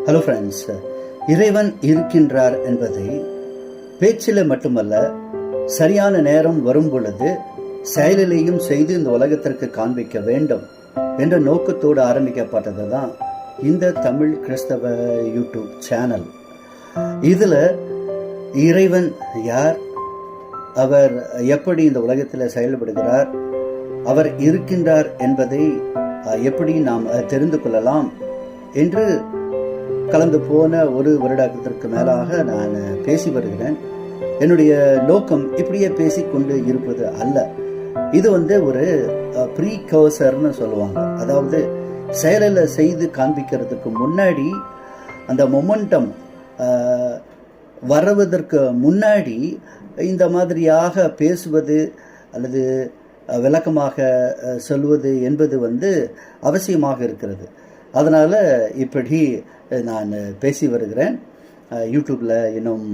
Hello friends, இறைவன் இருக்கின்றார் என்பதை பேச்சில் மட்டுமல்ல, சரியான நேரம் வரும் பொழுது செயலிலேயும் செய்து இந்த உலகத்திற்கு காண்பிக்க வேண்டும் என்ற நோக்கத்தோடு ஆரம்பிக்கப்பட்டது தான் இந்த தமிழ் கிறிஸ்தவ யூடியூப் சேனல். இதில் இறைவன் யார், அவர் எப்படி இந்த உலகத்தில் செயல்படுகிறார், அவர் இருக்கின்றார் என்பதை எப்படி நாம் தெரிந்து கொள்ளலாம் என்று கலந்து போன ஒரு வருடத்திற்கு மேலாக நான் பேசி வருகிறேன். என்னுடைய நோக்கம் இப்படியே பேசிக்கொண்டு இருப்பது அல்ல. இது ஒரு ப்ரீகர்சர்னு சொல்லுவாங்க. அதாவது செயலில் செய்து காண்பிக்கிறதுக்கு முன்னாடி, அந்த மொமெண்டம் வருவதற்கு முன்னாடி இந்த மாதிரியாக பேசுவது அல்லது விளக்கமாக சொல்வது என்பது அவசியமாக இருக்கிறது. அதனால் இப்படி நான் பேசி வருகிறேன். யூடியூப்பில், இன்னும்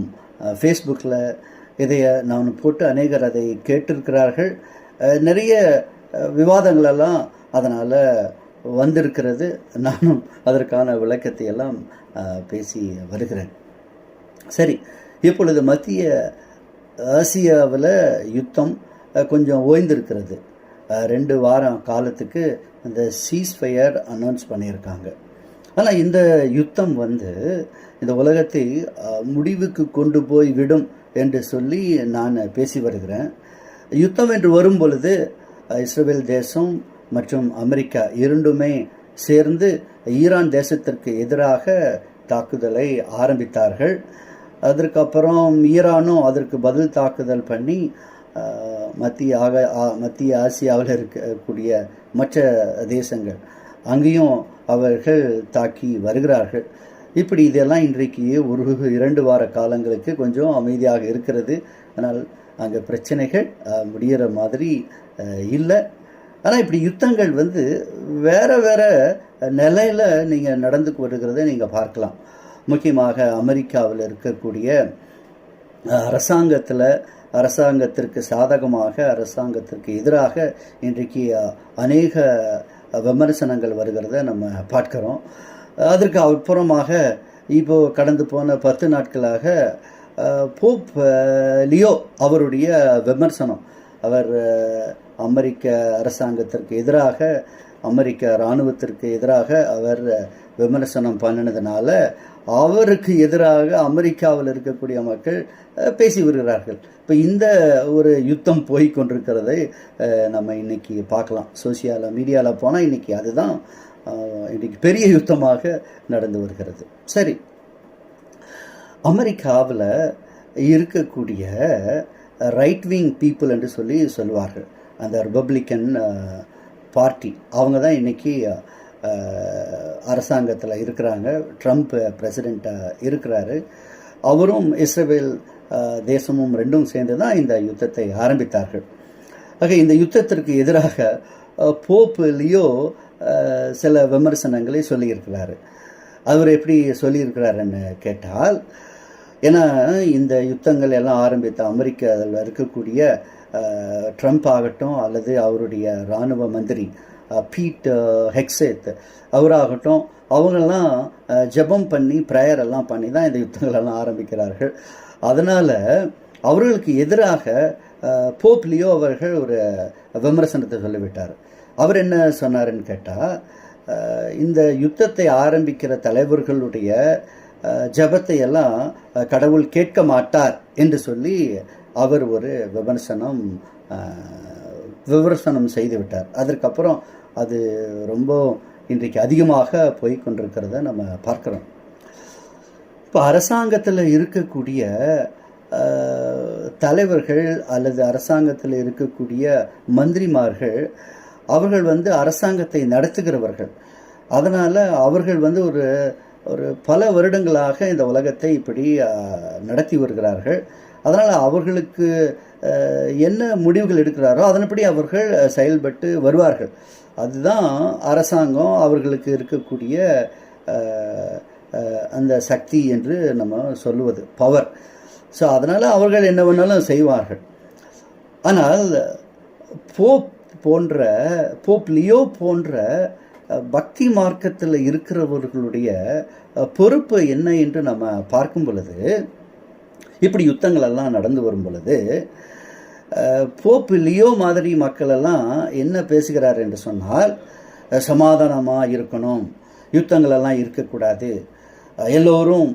ஃபேஸ்புக்கில் இதைய நான் போட்டு அநேகர் அதை கேட்டிருக்கிறார்கள். நிறைய விவாதங்களெல்லாம் அதனால் வந்திருக்கிறது. நானும் அதற்கான விளக்கத்தை எல்லாம் பேசி வருகிறேன். சரி, இப்பொழுது மத்திய ஆசியாவில் யுத்தம் கொஞ்சம் ஓய்ந்திருக்கிறது. 2 வாரம் காலத்துக்கு இந்த சீஸ்ஃபயர் அனௌன்ஸ் பண்ணியிருக்காங்க. ஆனால் இந்த யுத்தம் இந்த உலகத்தை முடிவுக்கு கொண்டு போய் விடும் என்று சொல்லி நான் பேசி வருகிறேன். யுத்தம் என்று வரும் பொழுது இஸ்ரேல் தேசம் மற்றும் அமெரிக்கா இரண்டுமே சேர்ந்து ஈரான் தேசத்திற்கு எதிராக தாக்குதலை ஆரம்பித்தார்கள். அதற்கப்புறம் ஈரானும் அதற்கு பதில் தாக்குதல் பண்ணி மத்திய ஆசியாவில் இருக்கக்கூடிய மற்ற தேசங்கள் அங்கேயும் அவர்கள் தாக்கி வருகிறார்கள். இப்படி இதெல்லாம் இன்றைக்கு 1-2 வார காலங்களுக்கு கொஞ்சம் அமைதியாக இருக்கிறது. ஆனால் அங்கே பிரச்சனைகள் முடிகிற மாதிரி இல்லை. ஆனால் இப்படி யுத்தங்கள் வேறு வேறு நிலையில் நீங்கள் நடந்து வருகிறத நீங்கள் பார்க்கலாம். முக்கியமாக அமெரிக்காவில் இருக்கக்கூடிய அரசாங்கத்திற்கு சாதகமாக, அரசாங்கத்திற்கு எதிராக இன்றைக்கு அநேக விமர்சனங்கள் வருகிறத நம்ம பார்க்குறோம். அதற்கு அப்புறமாக இப்போது கடந்து போன 10 நாட்களாக போப் லியோ அவருடைய விமர்சனம், அவர் அமெரிக்க அரசாங்கத்திற்கு எதிராக, அமெரிக்க இராணுவத்திற்கு எதிராக அவர் விமர்சனம் பண்ணினதுனால அவருக்கு எதிராக அமெரிக்காவில் இருக்கக்கூடிய மக்கள் பேசி வருகிறார்கள். இப்போ இந்த ஒரு யுத்தம் போய் கொண்டிருக்கிறதை நம்ம இன்னைக்கு பார்க்கலாம். சோசியல் மீடியாவில் போனால் இன்னைக்கு அதுதான் இன்னைக்கு பெரிய யுத்தமாக நடந்து வருகிறது. சரி, அமெரிக்காவில் இருக்கக்கூடிய ரைட் விங் பீப்புள் என்று சொல்லுவார்கள், அந்த ரிபப்ளிக்கன் பார்ட்டி, அவங்க தான் இன்னைக்கு அரசாங்கத்தில் இருக்கிறாங்க. ட்ரம்ப் பிரசிடெண்ட்டாக இருக்கிறாரு. அவரும் இஸ்ரேல் தேசமும் ரெண்டும் சேர்ந்து தான் இந்த யுத்தத்தை ஆரம்பித்தார்கள். ஆக இந்த யுத்தத்திற்கு எதிராக போப் லியோ சில விமர்சனங்களை சொல்லியிருக்கிறாரு. அவர் எப்படி சொல்லியிருக்கிறாருன்னு கேட்டால், ஏன்னா இந்த யுத்தங்கள் எல்லாம் ஆரம்பித்த அமெரிக்காவில் இருக்கக்கூடிய ட்ரம்ப் ஆகட்டும் அல்லது அவருடைய இராணுவ மந்திரி பீட் ஹெக்ஸேத் அவராகட்டும், அவங்கெல்லாம் ஜெபம் பண்ணி ப்ரேயர் எல்லாம் பண்ணி தான் இந்த யுத்தங்களெல்லாம் ஆரம்பிக்கிறார்கள். அதனால் அவர்களுக்கு எதிராக போப் லியோ அவர்கள் ஒரு விமர்சனத்தை சொல்லிவிட்டார். அவர் என்ன சொன்னாருன்னு கேட்டால், இந்த யுத்தத்தை ஆரம்பிக்கிற தலைவர்களுடைய ஜெபத்தை எல்லாம் கடவுள் கேட்க மாட்டார் என்று சொல்லி அவர் ஒரு விமர்சனம் செய்து விட்டார். அதற்கப்புறம் அது ரொம்ப இன்றைக்கு அதிகமாக போய் கொண்டிருக்கிறத நம்ம பார்க்குறோம். இப்போ அரசாங்கத்தில் இருக்கக்கூடிய தலைவர்கள் அல்லது அரசாங்கத்தில் இருக்கக்கூடிய மந்திரிமார்கள், அவர்கள் அரசாங்கத்தை நடத்துகிறவர்கள். அதனால் அவர்கள் ஒரு பல வருடங்களாக இந்த உலகத்தை இப்படி நடத்தி வருகிறார்கள். அதனால் அவர்களுக்கு என்ன முடிவுகள் எடுக்கிறாரோ அதன்படி அவர்கள் செயல்பட்டு வருவார்கள். அதுதான் அரசாங்கம் அவர்களுக்கு இருக்கக்கூடிய அந்த சக்தி என்று நம்ம சொல்லுவது, பவர். ஸோ அதனால் அவர்கள் என்ன வேணாலும் செய்வார்கள். ஆனால் போப் லியோ போன்ற பக்தி மார்க்கத்தில் இருக்கிறவர்களுடைய பொறுப்பு என்ன என்று நம்ம பார்க்கும் பொழுது, இப்படி யுத்தங்கள் எல்லாம் நடந்து வரும் பொழுது போப் லியோ மாதிரி மக்கள் எல்லாம் என்ன பேசுகிறார் என்று சொன்னால், சமாதானமாக இருக்கணும், யுத்தங்களெல்லாம் இருக்கக்கூடாது, எல்லோரும்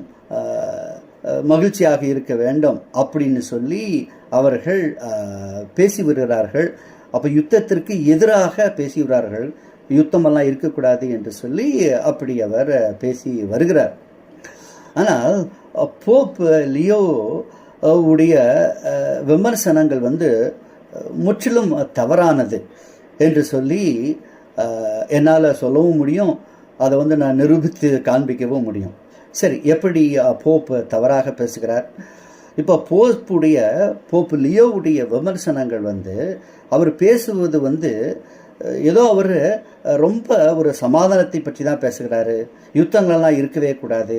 மகிழ்ச்சியாக இருக்க வேண்டும் அப்படின்னு சொல்லி அவர்கள் பேசி வருகிறார்கள். அப்போ யுத்தத்திற்கு எதிராக பேசி வருகிறார்கள், யுத்தமெல்லாம் இருக்கக்கூடாது என்று சொல்லி அப்படி அவர் பேசி வருகிறார். ஆனால் போப் லியோ உடைய விமர்சனங்கள் முற்றிலும் தவறானது என்று சொல்லி என்னால் சொல்லவும் முடியும், அதை நான் நிரூபித்து காண்பிக்கவும் முடியும். சரி, எப்படி போப் தவறாக பேசுகிறார்? இப்போ போப் லியோவுடைய விமர்சனங்கள் அவர் பேசுவது ஏதோ அவர் ரொம்ப ஒரு சமாதானத்தை பற்றி தான் பேசுகிறாரு. யுத்தங்களெல்லாம் இருக்கவே கூடாது,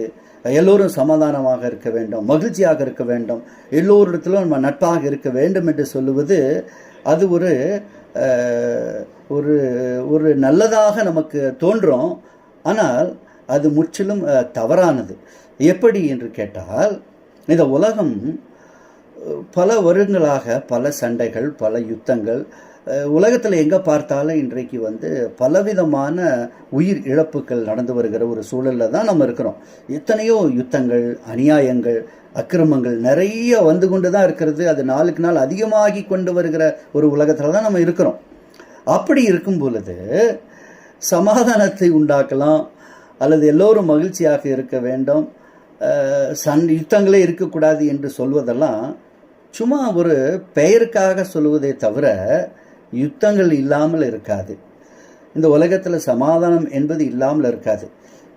எல்லோரும் சமாதானமாக இருக்க வேண்டும், மகிழ்ச்சியாக இருக்க வேண்டும், எல்லோரிடத்திலும் நம்ம நட்பாக இருக்க வேண்டும் என்று சொல்லுவது அது ஒரு ஒரு நல்லதாக நமக்கு தோன்றும். ஆனால் அது முற்றிலும் தவறானது. எப்படி என்று கேட்டால், இந்த உலகம் பல வருடங்களாக பல சண்டைகள், பல யுத்தங்கள், உலகத்தில் எங்கே பார்த்தாலும் இன்றைக்கு பலவிதமான உயிர் இழப்புகள் நடந்து வருகிற ஒரு சூழலில் தான் நம்ம இருக்கிறோம். எத்தனையோ யுத்தங்கள், அநியாயங்கள், அக்கிரமங்கள் நிறைய கொண்டு தான் இருக்கிறது. அது நாளுக்கு நாள் அதிகமாகி கொண்டு வருகிற ஒரு உலகத்தில் தான் நம்ம இருக்கிறோம். அப்படி இருக்கும் பொழுது சமாதானத்தை உண்டாக்கலாம் அல்லது எல்லோரும் மகிழ்ச்சியாக இருக்க வேண்டும், யுத்தங்களே இருக்கக்கூடாது என்று சொல்வதெல்லாம் சும்மா ஒரு பெயருக்காக சொல்லுவதே தவிர யுத்தங்கள் இல்லாமல் இருக்காது. இந்த உலகத்தில் சமாதானம் என்பது இல்லாமல் இருக்காது.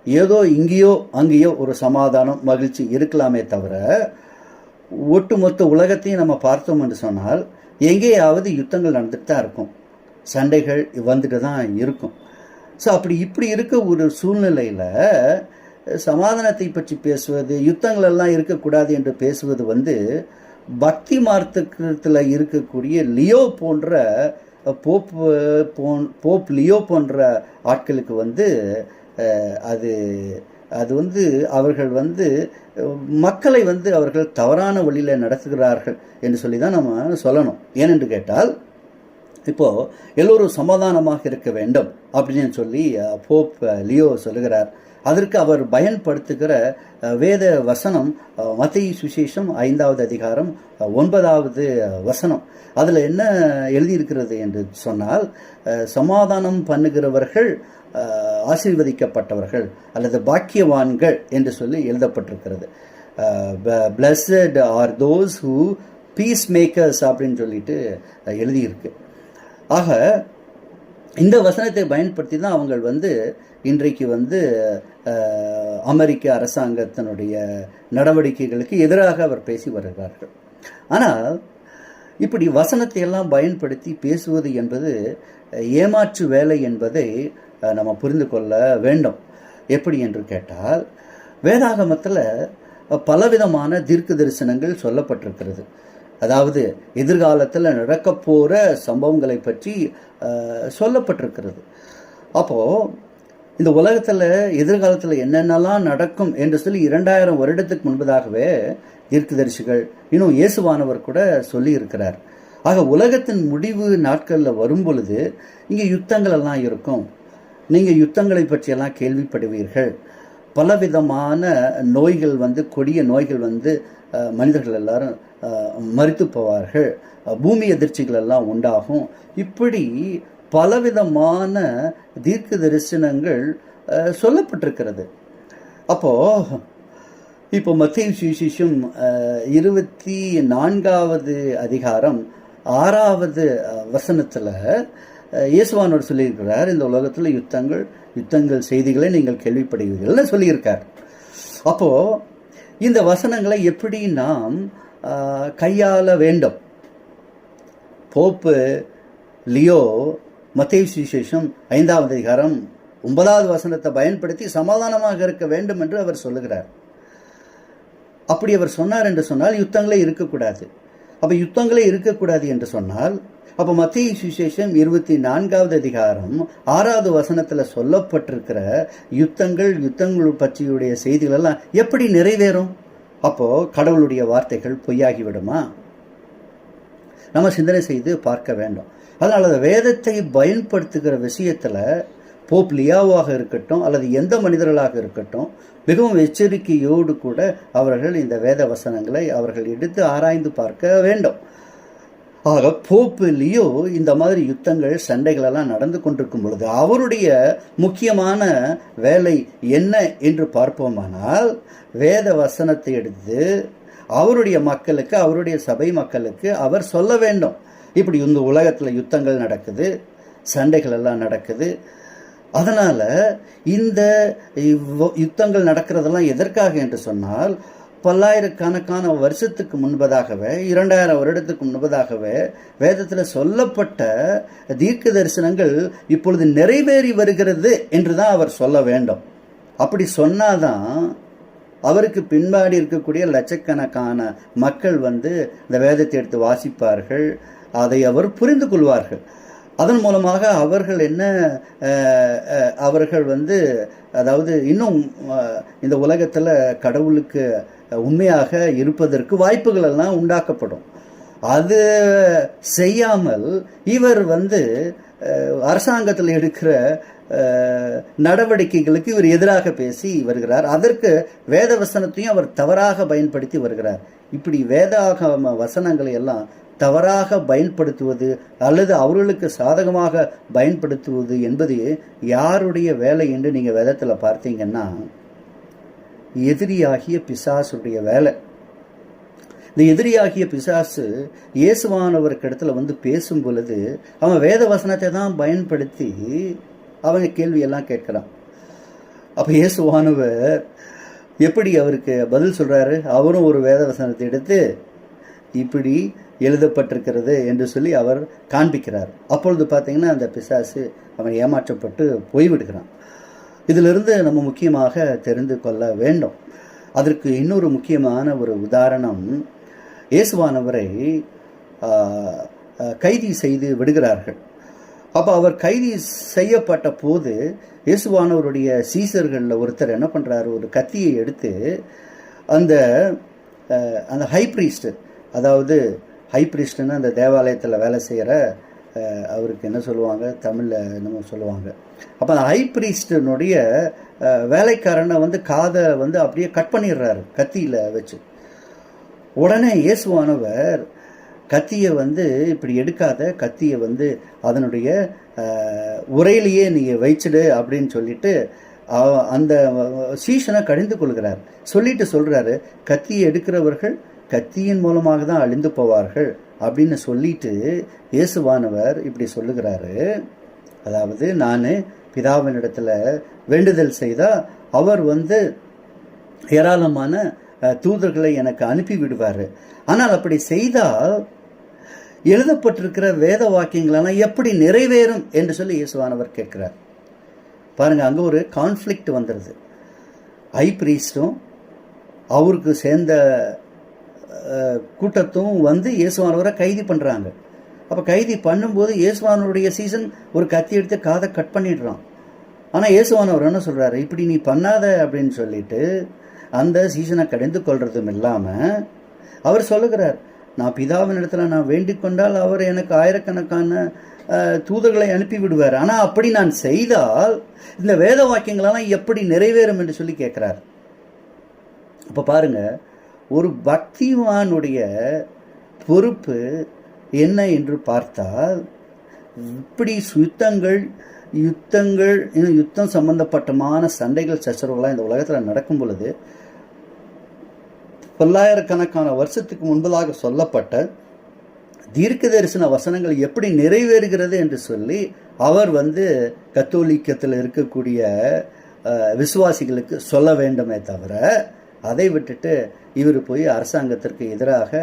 ஏதோ இங்கேயோ அங்கேயோ ஒரு சமாதானம், மகிழ்ச்சி இருக்கலாமே தவிர ஒட்டுமொத்த உலகத்தையும் நம்ம பார்த்தோம் என்று சொன்னால் எங்கேயாவது யுத்தங்கள் நடந்துட்டு தான் இருக்கும், சண்டைகள் வந்துட்டு தான் இருக்கும். ஸோ இப்படி இருக்க ஒரு சூழ்நிலையில் சமாதானத்தை பற்றி பேசுவது, யுத்தங்கள் எல்லாம் இருக்கக்கூடாது என்று பேசுவது பக்தி மார்க்கத்தில் இருக்கக்கூடிய லியோ போன்ற போப் லியோ போன்ற ஆட்களுக்கு அது அது அவர்கள் மக்களை அவர்கள் தவறான வழியில் நடத்துகிறார்கள் என்று சொல்லி தான் நம்ம சொல்லணும். ஏனென்று கேட்டால், இப்போது எல்லோரும் சமாதானமாக இருக்க வேண்டும் அப்படின்னு சொல்லி போப் லியோ சொல்லுகிறார். அதற்கு அவர் பயன்படுத்துகிற வேத வசனம் மத்தேயு சுவிசேஷம் 5வது அதிகாரம் 9வது வசனம். அதில் என்ன எழுதியிருக்கிறது என்று சொன்னால், சமாதானம் பண்ணுகிறவர்கள் ஆசீர்வதிக்கப்பட்டவர்கள் அல்லது பாக்கியவான்கள் என்று சொல்லி எழுதப்பட்டிருக்கிறது. Blessed are those who peace makers அப்படின்னு சொல்லிட்டு எழுதியிருக்கு. ஆக இந்த வசனத்தை பயன்படுத்தி தான் அவங்க இன்றைக்கு அமெரிக்க அரசாங்கத்தினுடைய நடவடிக்கைகளுக்கு எதிராக அவர் பேசி வருகிறார்கள். ஆனால் இப்படி வசனத்தை எல்லாம் பயன்படுத்தி பேசுவது என்பது ஏமாற்று வேலை என்பதை நம்ம புரிந்து கொள்ள வேண்டும். எப்படி என்று கேட்டால், வேதாகமத்தில் பலவிதமான தீர்க்க தரிசனங்கள் சொல்லப்பட்டிருக்கிறது. அதாவது எதிர்காலத்தில் நடக்க போகிற சம்பவங்களை பற்றி சொல்லப்பட்டிருக்கிறது. அப்போது இந்த உலகத்தில் எதிர்காலத்தில் என்னென்னலாம் நடக்கும் என்று சொல்லி 2000 வருடத்துக்கு முன்பதாகவே தீர்க்கதரிசிகள், இன்னும் இயேசுவானவர் கூட சொல்லி இருக்கிறார். ஆக உலகத்தின் முடிவு நாட்களில் வரும் பொழுது இங்கே யுத்தங்கள் எல்லாம் இருக்கும். நீங்கள் யுத்தங்களை பற்றியெல்லாம் கேள்விப்படுவீர்கள். பலவிதமான நோய்கள் கொடிய நோய்கள் மனிதர்கள் எல்லாரும் மரித்து போவார்கள், பூமி எதிர்ச்சிகள் எல்லாம் உண்டாகும். இப்படி பலவிதமான தீர்க்க தரிசனங்கள் சொல்லப்பட்டிருக்கிறது. இப்போ மத்தேயு சுவிசேஷம் 24வது அதிகாரம் 6வது வசனத்தில் இயேசுவானவர் சொல்லியிருக்கிறார், இந்த உலகத்தில் யுத்தங்கள் செய்திகளை நீங்கள் கேள்விப்படுவீர்கள்னு சொல்லியிருக்கார். அப்போது இந்த வசனங்களை எப்படி நாம் கையாள வேண்டும்? போப்பு லியோ மத்தேயு சுவிசேஷம் 5வது அதிகாரம் 9வது வசனத்தை பயன்படுத்தி சமாதானமாக இருக்க வேண்டும் என்று அவர் சொல்லுகிறார். அப்படி அவர் சொன்னார் என்று சொன்னால் யுத்தங்களே இருக்கக்கூடாது. அப்போ யுத்தங்களே இருக்கக்கூடாது என்று சொன்னால் அப்போ மத்தேயு சுவிசேஷம் 24வது அதிகாரம் 6வது வசனத்தில் சொல்லப்பட்டிருக்கிற யுத்தங்கள் பற்றியுடைய செய்திகள் எல்லாம் எப்படி நிறைவேறும்? அப்போ கடவுளுடைய வார்த்தைகள் பொய்யாகிவிடுமா? நம்ம சிந்தனை செய்து பார்க்க வேண்டும். அதனால வேதத்தை பயன்படுத்துகிற விஷயத்துல போப் லியாவாக இருக்கட்டும் அல்லது எந்த மனிதர்களாக இருக்கட்டும் மிகவும் எச்சரிக்கையோடு கூட அவர்கள் இந்த வேத வசனங்களை அவர்கள் எடுத்து ஆராய்ந்து பார்க்க வேண்டும். ஆக போப்பு லியோ இந்த மாதிரி யுத்தங்கள் சண்டைகள் எல்லாம் நடந்து கொண்டிருக்கும் பொழுது அவருடைய முக்கியமான வேலை என்ன என்று பார்ப்போமானால், வேத வசனத்தை எடுத்து அவருடைய மக்களுக்கு, அவருடைய சபை மக்களுக்கு அவர் சொல்ல வேண்டும். இப்படி இந்த உலகத்தில் யுத்தங்கள் நடக்குது, சண்டைகள் எல்லாம் நடக்குது. அதனால இந்த யுத்தங்கள் நடக்கிறதெல்லாம் எதற்காக என்று சொன்னால், பல்லாயிரக்கணக்கான வருஷத்துக்கு முன்பதாகவே, 2000 வருடத்துக்கு முன்பதாகவே வேதத்தில் சொல்லப்பட்ட தீர்க்க தரிசனங்கள் இப்பொழுது நிறைவேறி வருகிறது என்று தான் அவர் சொல்ல வேண்டும். அப்படி சொன்னாதான் அவருக்கு பின்பாடி இருக்கக்கூடிய லட்சக்கணக்கான மக்கள் இந்த வேதத்தை எடுத்து வாசிப்பார்கள், அதை அவர் புரிந்து கொள்வார்கள். அதன் மூலமாக அவர்கள் அவர்கள் அதாவது இன்னும் இந்த உலகத்தில் கடவுளுக்கு உண்மையாக இருப்பதற்கு வாய்ப்புகள் எல்லாம் உண்டாக்கப்படும். அது செய்யாமல் இவர் அரசாங்கத்தில் எடுக்கிற நடவடிக்கைகளுக்கு இவர் எதிராக பேசி வருகிறார். அதற்கு வேத வசனத்தையும் அவர் தவறாக பயன்படுத்தி வருகிறார். இப்படி வேதாகம வசனங்களை எல்லாம் தவறாக பயன்படுத்துவது அல்லது அவர்களுக்கு சாதகமாக பயன்படுத்துவது என்பது யாருடைய வேலை என்று நீங்கள் வேதத்தில் பார்த்தீங்கன்னா, எதிரியாகிய பிசாசுடைய வேலை. இந்த எதிரியாகிய பிசாசு இயேசுவானவருக்கு இடத்துல பேசும் பொழுது அவன் வேத வசனத்தை தான் பயன்படுத்தி அவங்க கேள்வியெல்லாம் கேட்கிறான். அப்போ இயேசுவானவர் எப்படி அவருக்கு பதில் சொல்றாரு? அவரும் ஒரு வேத வசனத்தை எடுத்து இப்படி எழுதப்பட்டிருக்கிறது என்று சொல்லி அவர் காண்பிக்கிறார். அப்பொழுது பார்த்தீங்கன்னா அந்த பிசாசு அவன் ஏமாற்றப்பட்டு போய்விடுகிறான். இதிலிருந்து நம்ம முக்கியமாக தெரிந்து கொள்ள வேண்டும். அதற்கு இன்னொரு முக்கியமான ஒரு உதாரணம், இயேசுவானவரை கைதி செய்து விடுகிறார்கள். அப்போ அவர் கைதி செய்யப்பட்ட போது இயேசுவானவருடைய சீசர்களில் ஒருத்தர் என்ன பண்ணுறாரு, ஒரு கத்தியை எடுத்து அந்த ஹை பிரீஸ்ட், அதாவது ஹை பிரீஸ்ட்னா அந்த தேவாலயத்தில் வேலை செய்கிற, அவருக்கு என்ன சொல்லுவாங்க தமிழில் என்னமோ சொல்லுவாங்க. அப்போ அந்த ஹை பிரீஸ்டனுடைய வேலைக்காரனை காதை அப்படியே கட் பண்ணிடுறாரு கத்தியில் வச்சு. உடனே இயேசுவானவர் கத்தியை இப்படி எடுக்காத, கத்தியை அதனுடைய உரையிலேயே நீங்கள் வைச்சிடு அப்படின்னு சொல்லிட்டு அந்த சீஷனை கடிந்து கொள்கிறார். சொல்லிட்டு சொல்கிறாரு, கத்தியை எடுக்கிறவர்கள் கத்தியின் மூலமாக தான் அழிந்து போவார்கள் அப்படின்னு சொல்லிட்டு இயேசுவானவர் இப்படி சொல்லுகிறாரு. அதாவது நான் பிதாவினிடத்தில் வேண்டுதல் செய்தால் அவர் ஏராளமான தூதர்களை எனக்கு அனுப்பி விடுவார். ஆனால் அப்படி செய்தால் எழுதப்பட்டிருக்கிற வேத வாக்கியங்களெல்லாம் எப்படி நிறைவேறும் என்று சொல்லி இயேசுவானவர் கேட்கிறார். பாருங்க, அங்கே ஒரு கான்ஃப்ளிக்ட் வந்துடுது. ஹை பிரீஸ்டும் அவருக்கு சேர்ந்த கூட்டத்தும் இயேசுவானவரை கைது பண்ணுறாங்க. அப்போ கைது பண்ணும்போது இயேசுவானவருடைய சீசன் ஒரு கத்தி எடுத்து காதை கட் பண்ணிடுறான். ஆனால் இயேசுவானவர் என்ன சொல்கிறாரு, இப்படி நீ பண்ணாத அப்படின்னு சொல்லிட்டு அந்த சீசனை கடிந்து கொள்றதும் இல்லாமல் அவர் சொல்லுகிறார், நான் பிதாவின் இடத்துல நான் வேண்டிக் கொண்டால் அவர் எனக்கு ஆயிரக்கணக்கான தூதர்களை அனுப்பி விடுவார். ஆனால் அப்படி நான் செய்தால் இந்த வேத வாக்கியங்களெல்லாம் எப்படி நிறைவேறும் என்று சொல்லி கேட்குறார். அப்போ பாருங்க, ஒரு பக்திவானுடைய பொறுப்பு என்ன என்று பார்த்தால், இப்படி யுத்தம் சம்பந்தப்பட்டமான சண்டைகள் சச்சரவுகளாக இந்த உலகத்தில் நடக்கும் பொழுது பல்லாயிரக்கணக்கான வருஷத்துக்கு முன்பதாக சொல்லப்பட்ட தீர்க்க தரிசன வசனங்கள் எப்படி நிறைவேறுகிறது என்று சொல்லி அவர் கத்தோலிக்கத்தில் இருக்கக்கூடிய விசுவாசிகளுக்கு சொல்ல வேண்டுமே தவிர, அதை விட்டுட்டு இவர் போய் அரசாங்கத்திற்கு எதிராக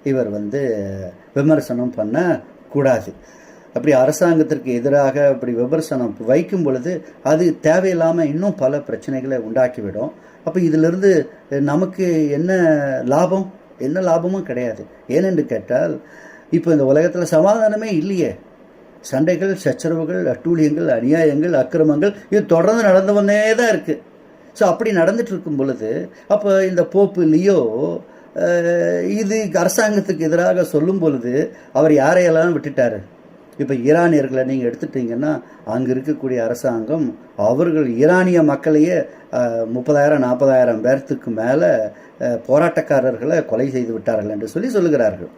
இவர் விமர்சனம் பண்ண கூடாது. அப்படி அரசாங்கத்திற்கு எதிராக அப்படி விமர்சனம் வைக்கும் பொழுது அது தேவையில்லாமல் இன்னும் பல பிரச்சனைகளை உண்டாக்கிவிடும். அப்போ இதிலிருந்து நமக்கு என்ன லாபம்? என்ன லாபமும் கிடையாது. ஏனென்று கேட்டால் இப்போ இந்த உலகத்தில் சமாதானமே இல்லையே. சண்டைகள், சச்சரவுகள், அட்டூழியங்கள், அநியாயங்கள், அக்கிரமங்கள் இது தொடர்ந்து நடந்து வந்தே தான் இருக்குது. ஸோ அப்படி நடந்துட்டு இருக்கும் பொழுது அப்போ இந்த போப்பு லியோ இது அரசாங்கத்துக்கு எதிராக சொல்லும் பொழுது அவர் யாரையெல்லாம் விட்டுட்டார்? இப்போ ஈரானியர்களை நீங்கள் எடுத்துட்டிங்கன்னா அங்கே இருக்கக்கூடிய அரசாங்கம் அவர்கள் ஈரானிய மக்களையே 30,000-40,000 பேர்த்துக்கு மேலே போராட்டக்காரர்களை கொலை செய்து விட்டார்கள் என்று சொல்லுகிறார்கள்.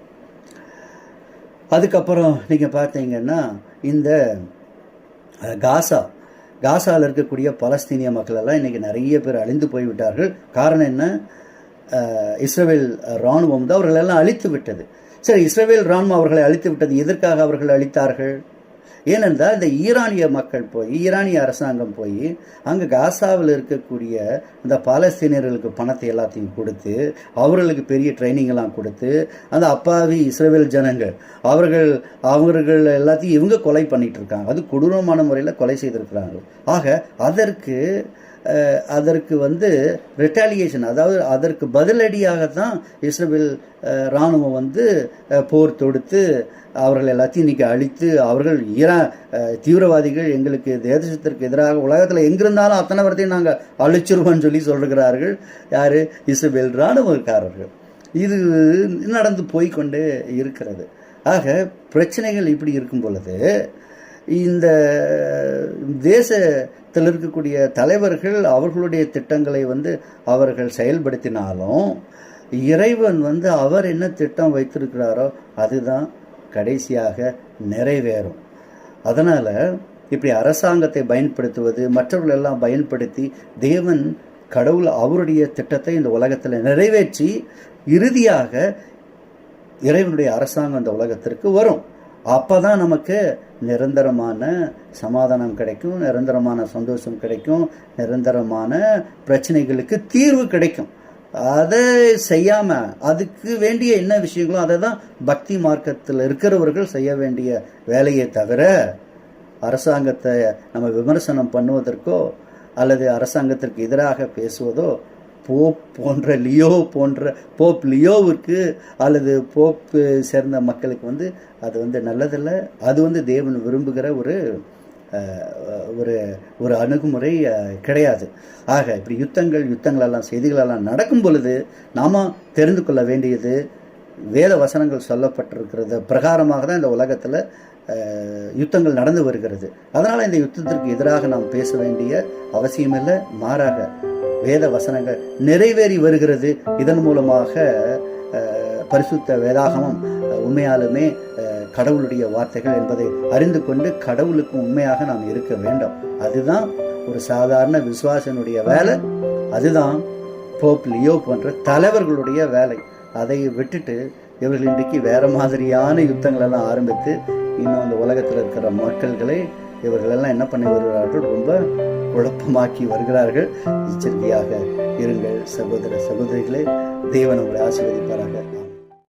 அதுக்கப்புறம் நீங்கள் பார்த்தீங்கன்னா இந்த காசாவில் இருக்கக்கூடிய பலஸ்தீனிய மக்கள் எல்லாம் இன்றைக்கி நிறைய பேர் அழிந்து போய்விட்டார்கள். காரணம் என்ன? இஸ்ரேல் இராணுவம் தான் அவர்களெல்லாம் அழித்து விட்டது. சரி, இஸ்ரேல் இராணுவம் அவர்களை அழித்து விட்டது. எதற்காக அவர்கள் அழித்தார்கள்? ஏனென்றால் இந்த ஈரானிய அரசாங்கம் போய் அங்கே காசாவில் இருக்கக்கூடிய இந்த பாலஸ்தீனியர்களுக்கு பணத்தை எல்லாத்தையும் கொடுத்து அவர்களுக்கு பெரிய ட்ரைனிங்கெல்லாம் கொடுத்து அந்த அப்பாவி இஸ்ரேல் ஜனங்கள் அவர்கள் எல்லாத்தையும் இவங்க கொலை பண்ணிட்டு இருக்காங்க. அது கொடூரமான முறையில் கொலை செய்திருக்கிறாங்க. ஆக அதற்கு ரிட்டாலியேஷன், அதாவது அதற்கு பதிலடியாகத்தான் இஸ்ரேல் இராணுவம் போர் தொடுத்து அவர்கள் எல்லாத்தையும் இன்றைக்கி அழித்து அவர்கள் தீவிரவாதிகள் எங்களுக்கு தேசத்திற்கு எதிராக உலகத்தில் எங்கிருந்தாலும் அத்தனை வரத்தையும் நாங்கள் அழிச்சிருவோம்னு சொல்லுகிறார்கள். யார்? இஸ்ரேல் இராணுவக்காரர்கள். இது நடந்து போய்கொண்டே இருக்கிறது. ஆக பிரச்சனைகள் இப்படி இருக்கும் பொழுது இந்த தேசத்தில் இருக்கக்கூடிய தலைவர்கள் அவர்களுடைய திட்டங்களை அவர்கள் செயல்படுத்தினாலும் இறைவன் அவர் என்ன திட்டம் வைத்திருக்கிறாரோ அதுதான் கடைசியாக நிறைவேறும். அதனால் இப்படி அரசாங்கத்தை பயன்படுத்துவது, மற்றவர்கள் எல்லாம் பயன்படுத்தி தேவன் கடவுள் அவருடைய திட்டத்தை இந்த உலகத்தில் நிறைவேற்றி இறுதியாக இறைவனுடைய அரசாங்கம் இந்த உலகத்திற்கு வரும். அப்போ தான் நமக்கு நிரந்தரமான சமாதானம் கிடைக்கும், நிரந்தரமான சந்தோஷம் கிடைக்கும், நிரந்தரமான பிரச்சனைகளுக்கு தீர்வு கிடைக்கும். அதை செய்யாமல் அதுக்கு வேண்டிய என்ன விஷயங்களோ அதை தான் பக்தி மார்க்கத்தில் இருக்கிறவர்கள் செய்ய வேண்டிய வேலையை தவிர அரசாங்கத்தை நம்ம விமர்சனம் பண்ணுவதற்கோ அல்லது அரசாங்கத்திற்கு எதிராக பேசுவதோ போப் லியோவிற்கு அல்லது போப்பு சேர்ந்த மக்களுக்கு அது நல்லதில்லை. அது தேவன் விரும்புகிற ஒரு அணுகுமுறை கிடையாது. ஆக இப்படி யுத்தங்களெல்லாம் செய்திகளெல்லாம் நடக்கும் பொழுது நாம் தெரிந்து கொள்ள வேண்டியது வேத வசனங்கள் சொல்லப்பட்டிருக்கிறது பிரகாரமாக தான் இந்த உலகத்தில் யுத்தங்கள் நடந்து வருகிறது. அதனால் இந்த யுத்தத்திற்கு எதிராக நாம் பேச வேண்டிய அவசியமில்லை. மாறாக வேத வசனங்கள் நிறைவேறி வருகிறது. இதன் மூலமாக பரிசுத்த வேதாகமம் உண்மையாலுமே கடவுளுடைய வார்த்தைகள் என்பதை அறிந்து கொண்டு கடவுளுக்கு உண்மையாக நாம் இருக்க வேண்டும். அதுதான் ஒரு சாதாரண விசுவாசனுடைய வேலை. அதுதான் போப் லியோ போன்ற தலைவர்களுடைய வேலை. அதை விட்டுட்டு இவர்கள் இன்றைக்கு வேறு மாதிரியான யுத்தங்களெல்லாம் ஆரம்பித்து இன்னும் அந்த உலகத்தில் இருக்கிற மக்கள்களை இவர்களெல்லாம் என்ன பண்ணி வருகிறார்கள்? ரொம்ப குழப்பமாக்கி வருகிறார்கள். எச்சரிக்கையாக இருங்கள் சகோதர சகோதரிகளே. தேவன் உங்களை ஆசீர்வதிப்பாராக.